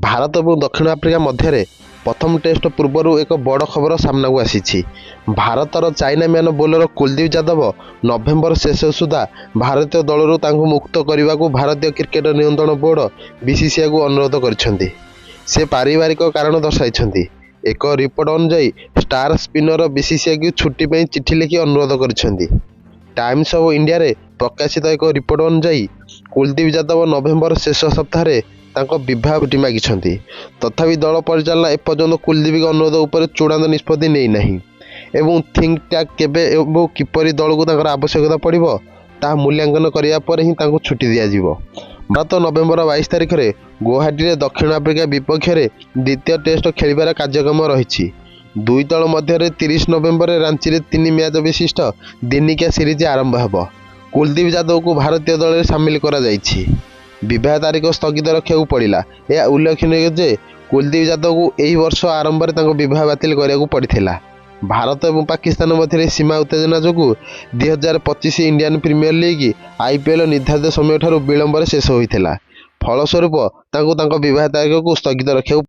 ଭାରତ ଏବଂ ଦକ୍ଷିଣ ଆଫ୍ରିକା ମଧ୍ୟରେ ପ୍ରଥମ ଟେଷ୍ଟ ପୂର୍ବରୁ ଏକ ବଡ଼ ଖବର ସାମ୍ନାକୁ ଆସିଛି। ଭାରତର China man bowler Kuldeep Yadav November ଶେଷ ସୁଦ୍ଧା ଭାରତୀୟ ଦଳରୁ ତାଙ୍କୁ ମୁକ୍ତ କରିବାକୁ ଭାରତୀୟ କ୍ରିକେଟ ନିୟନ୍ତ୍ରଣ ବୋର୍ଡ ବିସିସିଆଇକୁ ଅନୁରୋଧ କରିଛନ୍ତି। ସେ ପାରିବାରିକ କାରଣ ଦର୍ଶାଇଛନ୍ତି। ଏକ ରିପୋର୍ଟ ଅନୁଯାୟୀ ଷ୍ଟାର ସ୍ପିନର ବିସିସିଆଇକୁ ଛୁଟି ପାଇଁ ଚିଠି ଲେଖି ଅନୁରୋଧ କରିଛନ୍ତି। ଟାଇମ୍ସ ଅଫ୍ ଇଣ୍ଡିଆରେ ପ୍ରକାଶିତ ଏକ ରିପୋର୍ଟ ଅନୁଯାୟୀ କୁଲଦୀପ ଯାଦବ ନଭେମ୍ବର ଶେଷ ସପ୍ତାହରେ ତାଙ୍କ ବିବାହ ଛୁଟି ମାଗିଛନ୍ତି। ତଥାପି ଦଳ ପରିଚାଳନା ଏପର୍ଯ୍ୟନ୍ତ କୁଲଦୀପଙ୍କ ଅନୁରୋଧ ଉପରେ ଚୂଡ଼ାନ୍ତ ନିଷ୍ପତ୍ତି ନେଇନାହିଁ ଏବଂ ଥିଙ୍କ ଟ୍ୟାଙ୍କ କେବେ ଏବଂ କିପରି ଦଳକୁ ତାଙ୍କର ଆବଶ୍ୟକତା ପଡ଼ିବ ତାହା ମୂଲ୍ୟାଙ୍କନ କରିବା ପରେ ହିଁ ତାଙ୍କୁ ଛୁଟି ଦିଆଯିବ। ଭାରତ ନଭେମ୍ବର 22 ତାରିଖରେ ଗୌହାଟୀରେ ଦକ୍ଷିଣ ଆଫ୍ରିକା ବିପକ୍ଷରେ ଦ୍ୱିତୀୟ ଟେଷ୍ଟ ଖେଳିବାର କାର୍ଯ୍ୟକ୍ରମ ରହିଛି। ଦୁଇ ଦଳ ମଧ୍ୟରେ 30 ନଭେମ୍ବରରେ ରାଞ୍ଚିରେ 3 ମ୍ୟାଚ୍ ବିଶିଷ୍ଟ ଦିନିକିଆ ସିରିଜ ଆରମ୍ଭ ହେବ। କୁଲଦୀପ ଯାଦବଙ୍କୁ ଭାରତୀୟ ଦଳରେ ସାମିଲ କରାଯାଇଛି। ବିବାହ ତାରିଖ ସ୍ଥଗିତ ରଖିବାକୁ ପଡ଼ିଲା। ଏହା ଉଲ୍ଲେଖନୀୟ ଯେ କୁଲଦୀପ ଯାଦବଙ୍କୁ ଏହି ବର୍ଷ ଆରମ୍ଭରେ ତାଙ୍କ ବିବାହ ବାତିଲ କରିବାକୁ ପଡ଼ିଥିଲା। ଭାରତ ଏବଂ ପାକିସ୍ତାନ ମଧ୍ୟରେ ସୀମା ଉତ୍ତେଜନା ଯୋଗୁଁ 2025 ଇଣ୍ଡିଆନ୍ ପ୍ରିମିୟର ଲିଗ୍ IPL ନିର୍ଦ୍ଧାରିତ ସମୟଠାରୁ ବିଳମ୍ବରେ ଶେଷ ହୋଇଥିଲା। ଫଳସ୍ୱରୂପ ତାଙ୍କୁ ତାଙ୍କ ବିବାହ ତାରିଖକୁ ସ୍ଥଗିତ ରଖିବାକୁ